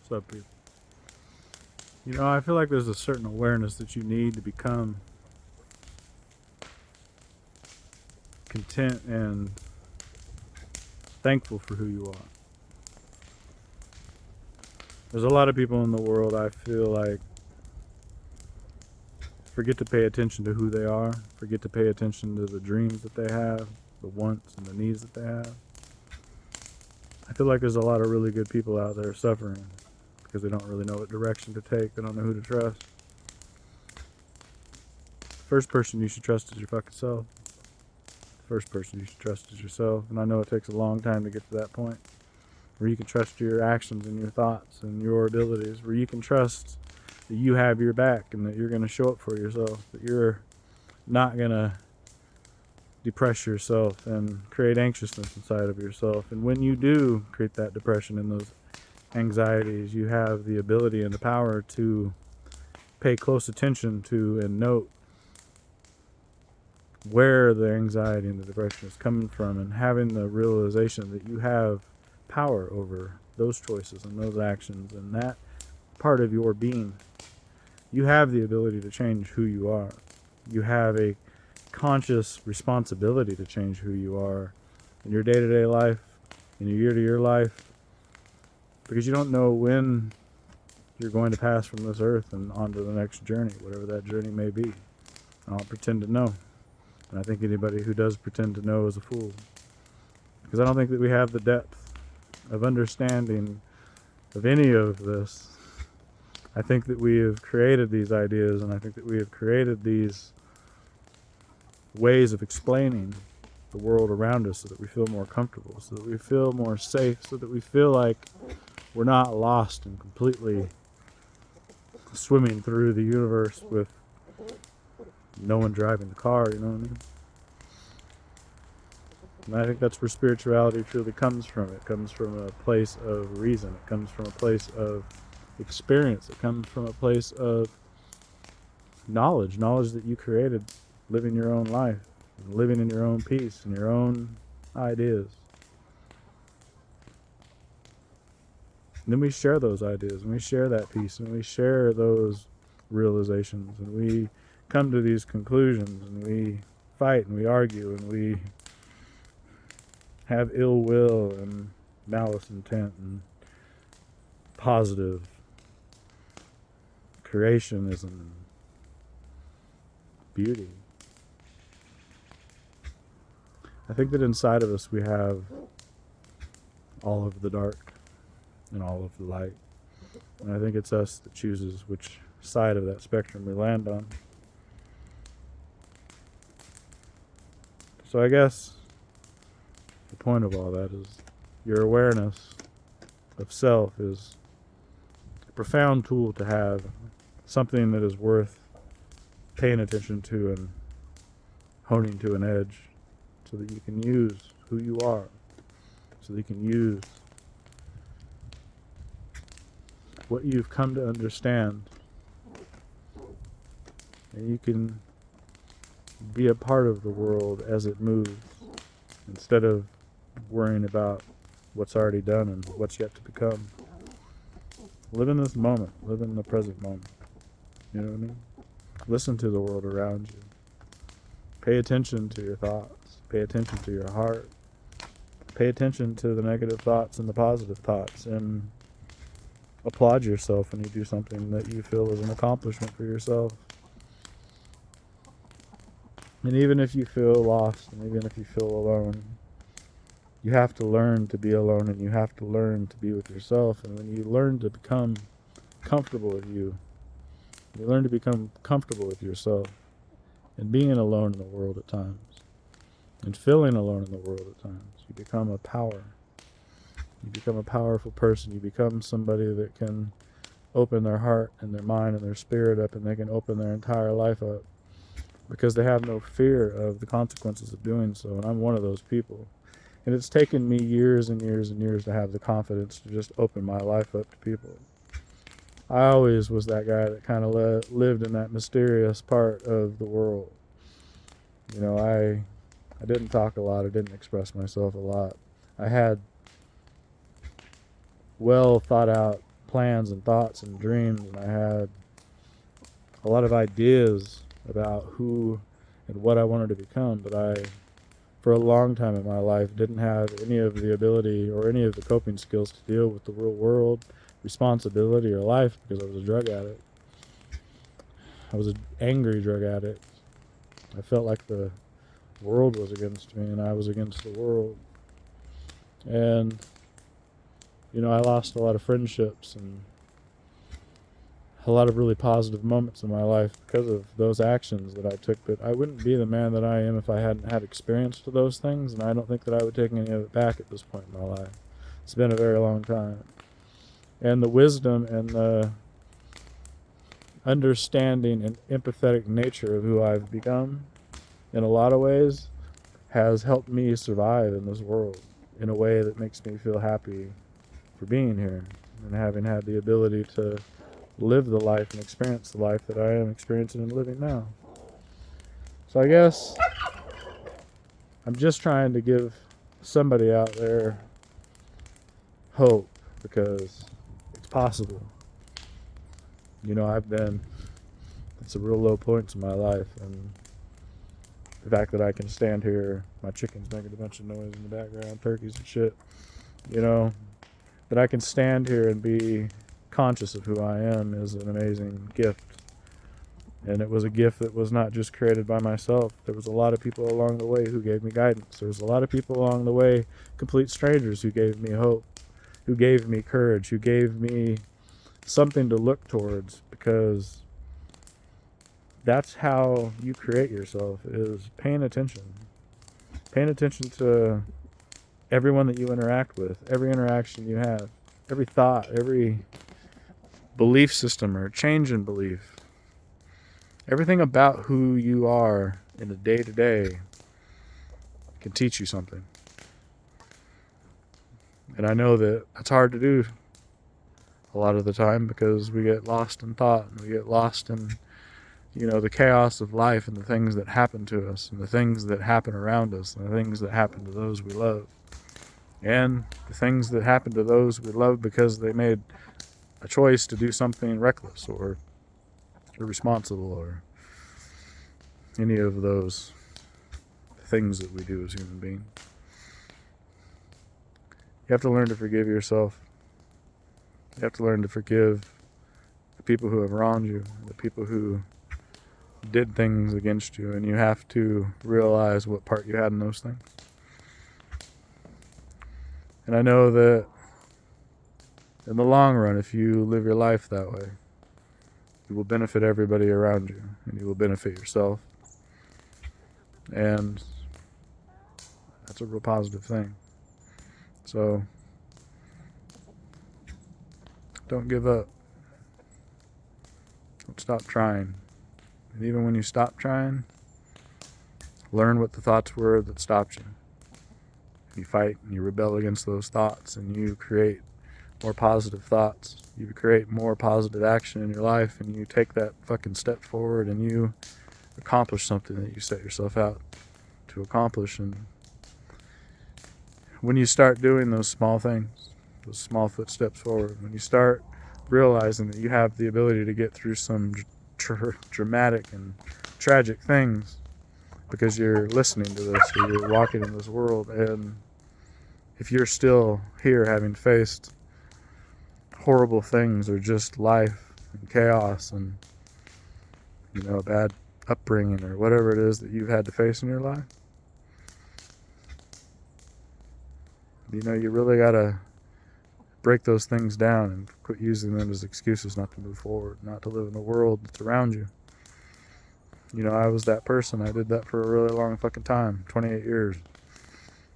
What's up, people? I feel like there's a certain awareness that you need to become content and thankful for who you are. There's a lot of people in the world, I feel like, forget to pay attention to who they are, forget to pay attention to the dreams that they have, the wants and the needs that they have. I feel like there's a lot of really good people out there suffering because they don't really know what direction to take, they don't know who to trust. The first person you should trust is your fucking self. The first person you should trust is yourself. And I know it takes a long time to get to that point where you can trust your actions and your thoughts and your abilities, where you can trust that you have your back and that you're going to show up for yourself, that you're not going to depress yourself and create anxiousness inside of yourself. And when you do create that depression and those anxieties, you have the ability and the power to pay close attention to and note where the anxiety and the depression is coming from, and having the realization that you have power over those choices and those actions and that part of your being. You have the ability to change who you are. You have a conscious responsibility to change who you are in your day-to-day life, in your year-to-year life, because you don't know when you're going to pass from this earth and on to the next journey, whatever that journey may be. I don't pretend to know. And I think anybody who does pretend to know is a fool. Because I don't think that we have the depth of understanding of any of this. I think that we have created these ideas, and I think that we have created these ways of explaining the world around us so that we feel more comfortable, so that we feel more safe, so that we feel like we're not lost and completely swimming through the universe with no one driving the car, you know what I mean? And I think that's where spirituality truly comes from. It comes from a place of reason. It comes from a place of experience. It comes from a place of knowledge that you created living your own life, living in your own peace and your own ideas. And then we share those ideas, and we share that peace, and we share those realizations, and we come to these conclusions, and we fight, and we argue, and we have ill will and malice intent and positive creationism and beauty. I think that inside of us we have all of the dark and all of the light. And I think it's us that chooses which side of that spectrum we land on. So I guess the point of all that is your awareness of self is a profound tool to have, something that is worth paying attention to and honing to an edge, so that you can use who you are, so that you can use what you've come to understand, and you can be a part of the world as it moves, instead of worrying about what's already done and what's yet to become. Live in this moment. Live in the present moment. You know what I mean? Listen to the world around you. Pay attention to your thoughts. Pay attention to your heart. Pay attention to the negative thoughts and the positive thoughts, and applaud yourself when you do something that you feel is an accomplishment for yourself. And even if you feel lost, and even if you feel alone, you have to learn to be alone, and you have to learn to be with yourself. And when you learn to become comfortable with you learn to become comfortable with yourself, and being alone in the world at times, and feeling alone in the world at times, you become a power. You become a powerful person. You become somebody that can open their heart and their mind and their spirit up, and they can open their entire life up, because they have no fear of the consequences of doing so. And I'm one of those people. And it's taken me years and years and years to have the confidence to just open my life up to people. I always was that guy that kind of lived in that mysterious part of the world. I didn't talk a lot. I didn't express myself a lot. I had well thought out plans and thoughts and dreams, and I had a lot of ideas about who and what I wanted to become, but I, for a long time in my life, didn't have any of the ability or any of the coping skills to deal with the real world, responsibility, or life, because I was a drug addict. I was an angry drug addict. I felt like the world was against me and I was against the world. And, I lost a lot of friendships and a lot of really positive moments in my life because of those actions that I took. But I wouldn't be the man that I am if I hadn't had experience to those things, and I don't think that I would take any of it back at this point in my life. It's been a very long time. And the wisdom and the understanding and empathetic nature of who I've become, in a lot of ways, has helped me survive in this world in a way that makes me feel happy for being here and having had the ability to live the life and experience the life that I am experiencing and living now. So I guess I'm just trying to give somebody out there hope, because it's possible. I've been at some real low points in my life, and the fact that I can stand here, my chicken's making a bunch of noise in the background, turkeys and shit, that I can stand here and be conscious of who I am is an amazing gift. And it was a gift that was not just created by myself. There was a lot of people along the way who gave me guidance. There was a lot of people along the way, complete strangers, who gave me hope, who gave me courage, who gave me something to look towards, because that's how you create yourself, is paying attention. Paying attention to everyone that you interact with, every interaction you have, every thought, every belief system or change in belief. Everything about who you are in the day-to-day can teach you something. And I know that that's hard to do a lot of the time, because we get lost in thought and we get lost in, the chaos of life and the things that happen to us and the things that happen around us and the things that happen to those we love. And the things that happen to those we love because they made a choice to do something reckless or irresponsible, or any of those things that we do as human beings. You have to learn to forgive yourself. You have to learn to forgive the people who have wronged you, the people who did things against you, and you have to realize what part you had in those things. And I know that in the long run, if you live your life that way, you will benefit everybody around you, and you will benefit yourself. And that's a real positive thing. So don't give up. Don't stop trying. And even when you stop trying, learn what the thoughts were that stopped you. You fight and you rebel against those thoughts, and you create more positive thoughts. You create more positive action in your life, and you take that fucking step forward, and you accomplish something that you set yourself out to accomplish. And when you start doing those small things, those small footsteps forward, when you start realizing that you have the ability to get through some dramatic and tragic things because you're listening to this, or you're walking in this world, and if you're still here having faced horrible things or just life and chaos and a bad upbringing or whatever it is that you've had to face in your life, you really gotta break those things down and quit using them as excuses not to move forward, not to live in the world that's around you. I was that person. I did that for a really long fucking time. 28 years.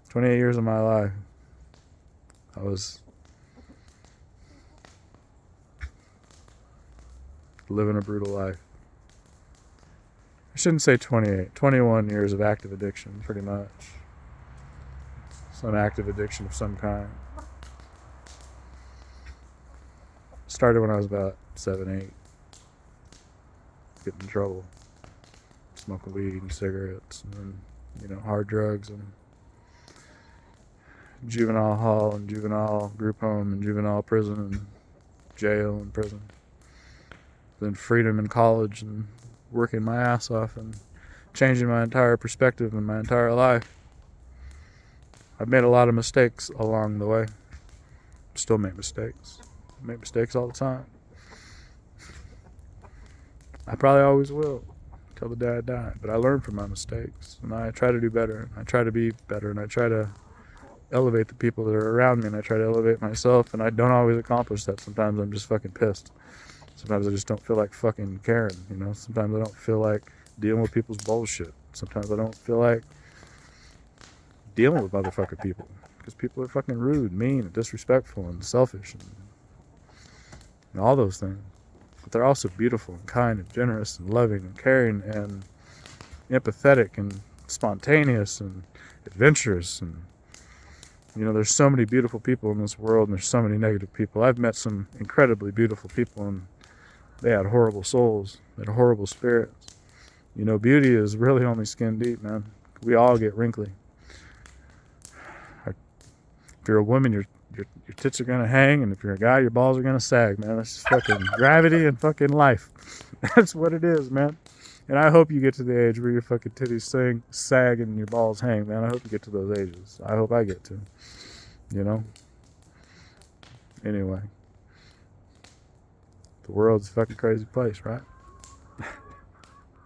28 years of my life. I was living a brutal life. I shouldn't say 28. 21 years of active addiction, pretty much. Some active addiction of some kind. Started when I was about 7, 8. Getting in trouble. Smoking weed and cigarettes, and then, hard drugs, and juvenile hall and juvenile group home and juvenile prison, and jail and prison. Then freedom in college and working my ass off and changing my entire perspective in my entire life. I've made a lot of mistakes along the way. Still make mistakes. I make mistakes all the time. I probably always will till the day I die. But I learn from my mistakes, and I try to do better. I try to be better, and I try to elevate the people that are around me, and I try to elevate myself, and I don't always accomplish that. Sometimes I'm just fucking pissed. Sometimes I just don't feel like fucking caring, you know? Sometimes I don't feel like dealing with people's bullshit. Sometimes I don't feel like dealing with motherfucking people, because people are fucking rude, mean, and disrespectful, and selfish, and all those things. But they're also beautiful and kind and generous and loving and caring and empathetic and spontaneous and adventurous. And you know, there's so many beautiful people in this world, and there's so many negative people. I've met some incredibly beautiful people, and they had horrible souls. They had horrible spirits. You know, beauty is really only skin deep, man. We all get wrinkly. If you're a woman, your tits are gonna hang, and if you're a guy, your balls are gonna sag, man. That's just fucking gravity and fucking life. That's what it is, man. And I hope you get to the age where your fucking titties sag and your balls hang, man. I hope you get to those ages. I hope I get to. You know? Anyway. The world's a fucking crazy place, right?